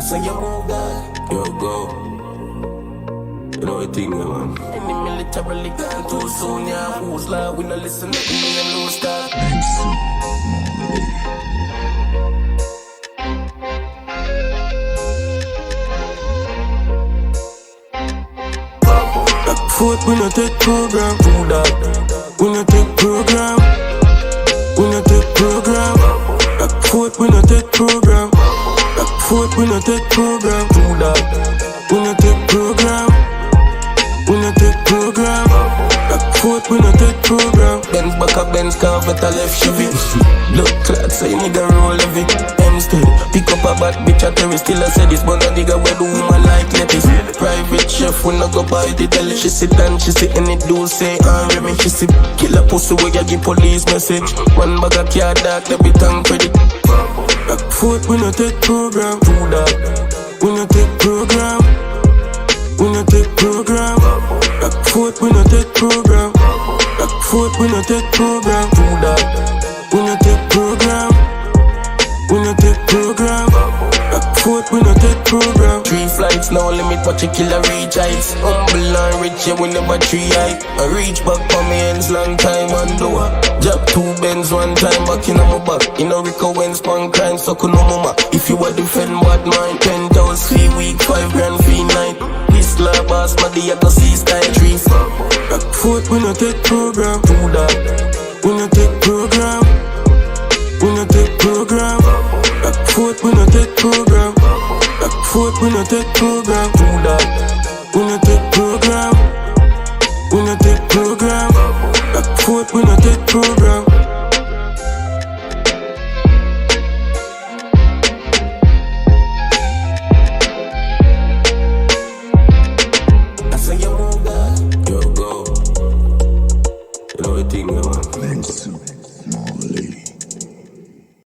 say you move that. Yo, go. You know what thing, man. Any militarily gone too soon, yeah. Who's loud? We no listen to me and lose that. Foot, we no take program. Do that. We no take program. We no take program. Foot, we no take program. Foot, we no take program. Do that. We no take program. We no take program. Foot, we no take program. Benz back a Benz car, better left Chevy. Look, clad say nigga roll heavy. Instead, pick up a bad bitch at terry. Still I say this, but a nigga where the woman like lettuce. Private chef, we no go buy the deli. She sit and she sit in it, do say Remy. She sit, kill a pussy where you give police message. One bag of car dark, debit and credit. Foot, we no take program. Do that. We no take program. We no take program. Foot, we no take program. Foot, we no take program. Do that. We no take program. We no take program. Foot, we no take program. 3 flights, no limit, but you kill a reach heights. Humble and rich, yeah, we never 3 high. I reach back for me ends long time and do a job 2 Benz one time back in my back. In a Rico when spun crime, so no mama. If you a defend bad mind, 10,000 3 week, 5 grand fee night. This lab boss, my day I go see style 3 Foot, we no take program. Do that. We no take program. We no take program. Foot, we no take program. Foot, we no take program.